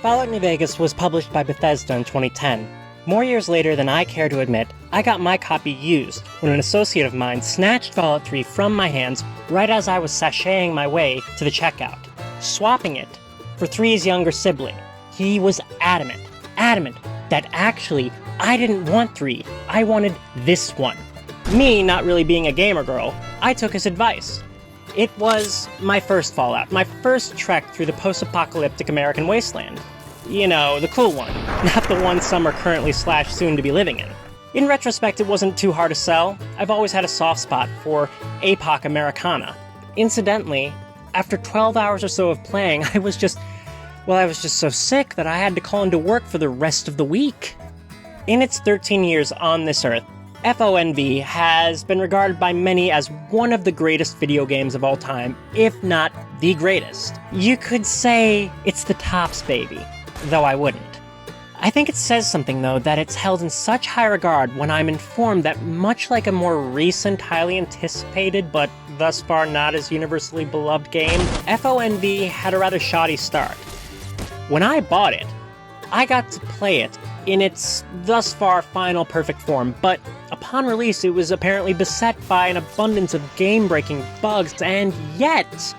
Fallout New Vegas was published by Bethesda in 2010. More years later than I care to admit, I got my copy used when an associate of mine snatched Fallout 3 from my hands right as I was sashaying my way to the checkout, swapping it for 3's younger sibling. He was adamant that actually I didn't want 3, I wanted this one. Me not really being a gamer girl, I took his advice. It was my first Fallout, my first trek through the post-apocalyptic American wasteland. You know, the cool one, not the one some are currently / soon to be living in. In retrospect, it wasn't too hard to sell. I've always had a soft spot for APOC Americana. Incidentally, after 12 hours or so of playing, I was just so sick that I had to call into work for the rest of the week. In its 13 years on this earth, FONV has been regarded by many as one of the greatest video games of all time, if not the greatest. You could say it's the tops baby, though I wouldn't. I think it says something, though, that it's held in such high regard when I'm informed that much like a more recent, highly anticipated, but thus far not as universally beloved game, FONV had a rather shoddy start. When I bought it, I got to play it in its thus far final perfect form, but upon release it was apparently beset by an abundance of game-breaking bugs, and yet,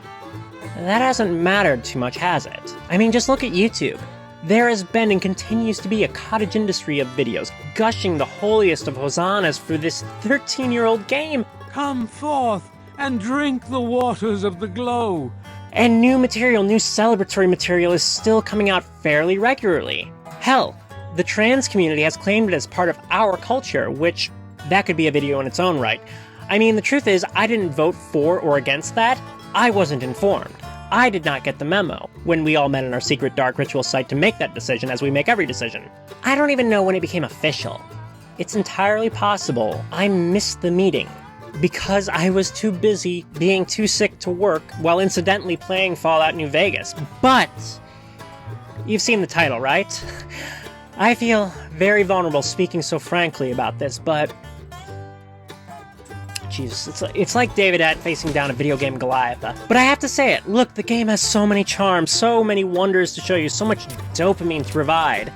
that hasn't mattered too much, has it? I mean, just look at YouTube. There has been and continues to be a cottage industry of videos gushing the holiest of hosannas for this 13-year-old game. Come forth and drink the waters of the glow. And new celebratory material is still coming out fairly regularly. Hell, the trans community has claimed it as part of our culture, which, that could be a video in its own right. I mean, the truth is, I didn't vote for or against that. I wasn't informed. I did not get the memo when we all met in our secret dark ritual site to make that decision, as we make every decision. I don't even know when it became official. It's entirely possible I missed the meeting because I was too busy being too sick to work while incidentally playing Fallout New Vegas. But you've seen the title, right? I feel very vulnerable speaking so frankly about this, but Jesus, it's like David facing down a video game Goliath. But I have to say it, look, the game has so many charms, so many wonders to show you, so much dopamine to provide.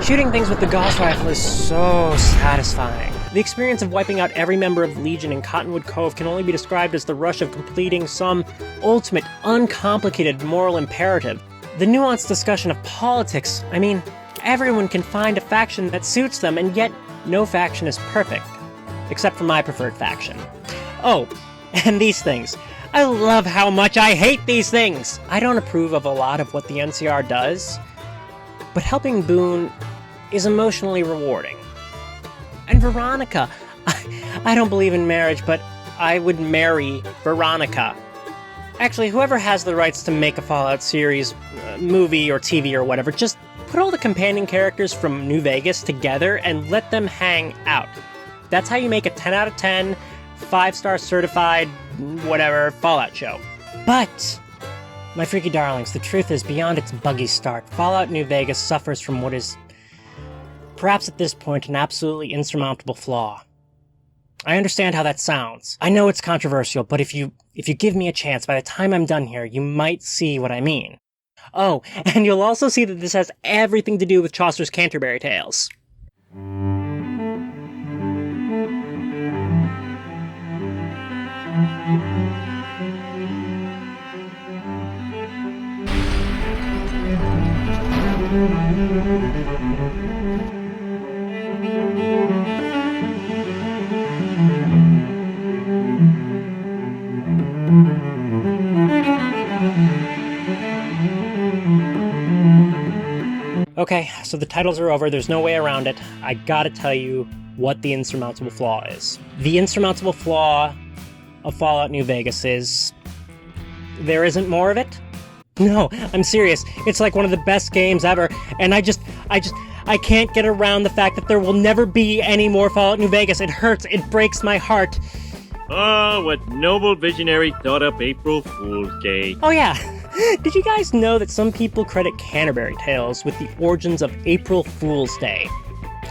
Shooting things with the Gauss rifle is so satisfying. The experience of wiping out every member of the Legion in Cottonwood Cove can only be described as the rush of completing some ultimate, uncomplicated moral imperative. The nuanced discussion of politics, I mean, everyone can find a faction that suits them, and yet no faction is perfect, except for my preferred faction. Oh, and these things. I love how much I hate these things! I don't approve of a lot of what the NCR does, but helping Boone is emotionally rewarding. And Veronica. I don't believe in marriage, but I would marry Veronica. Actually, whoever has the rights to make a Fallout series, movie or TV or whatever, just put all the companion characters from New Vegas together and let them hang out. That's how you make a 10 out of 10, 5-star certified, whatever, Fallout show. But, my freaky darlings, the truth is, beyond its buggy start, Fallout New Vegas suffers from what is, perhaps at this point, an absolutely insurmountable flaw. I understand how that sounds. I know it's controversial, but if you give me a chance, by the time I'm done here, you might see what I mean. Oh, and you'll also see that this has everything to do with Chaucer's Canterbury Tales. Okay, so the titles are over, there's no way around it. I gotta tell you what the insurmountable flaw is. The insurmountable flaw of Fallout New Vegas is... there isn't more of it? No, I'm serious. It's like one of the best games ever, and I can't get around the fact that there will never be any more Fallout New Vegas. It hurts, it breaks my heart. Oh, what noble visionary thought up April Fool's Day. Oh yeah, did you guys know that some people credit Canterbury Tales with the origins of April Fool's Day?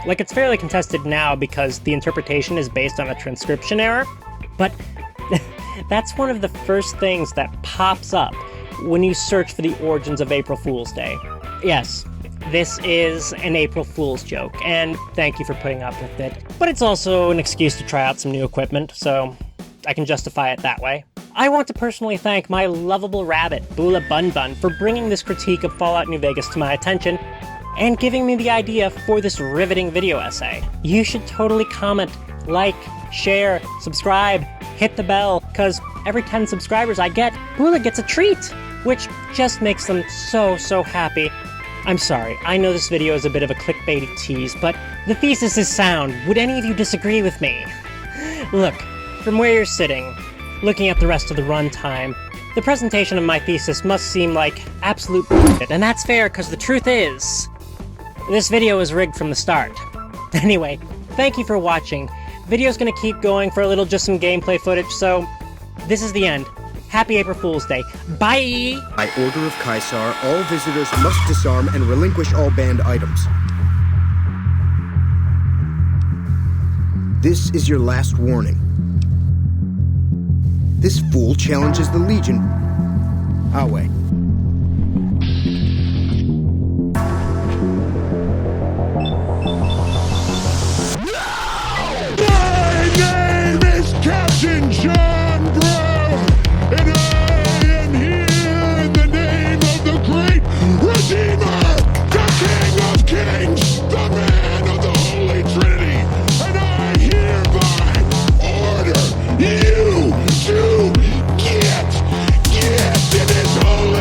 Like, it's fairly contested now because the interpretation is based on a transcription error, but that's one of the first things that pops up when you search for the origins of April Fool's Day. Yes, this is an April Fool's joke, and thank you for putting up with it. But it's also an excuse to try out some new equipment, so I can justify it that way. I want to personally thank my lovable rabbit, Bula Bun Bun, for bringing this critique of Fallout New Vegas to my attention and giving me the idea for this riveting video essay. You should totally comment, like, share, subscribe, hit the bell, cause every 10 subscribers I get, Bula gets a treat, which just makes them so happy. I'm sorry, I know this video is a bit of a clickbaity tease, but the thesis is sound. Would any of you disagree with me? Look, from where you're sitting, looking at the rest of the runtime, the presentation of my thesis must seem like absolute bullshit, and that's fair, because the truth is, this video is rigged from the start. Anyway, thank you for watching. Video's gonna keep going for a little, just some gameplay footage, so this is the end. Happy April Fool's Day. Bye! By order of Caesar, all visitors must disarm and relinquish all banned items. This is your last warning. This fool challenges the Legion. Our way. My name is Captain John Brown, and I am here in the name of the great Redeemer, the King of Kings, the man of the Holy Trinity, and I hereby order you to get in his holy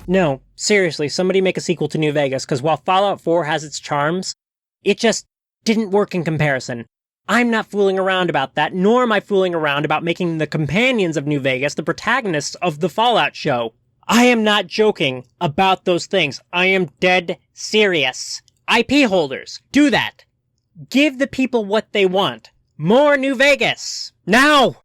No, seriously, somebody make a sequel to New Vegas, because while Fallout 4 has its charms, it just didn't work in comparison. I'm not fooling around about that, nor am I fooling around about making the companions of New Vegas the protagonists of the Fallout show. I am not joking about those things. I am dead serious. IP holders, do that. Give the people what they want. More New Vegas. Now!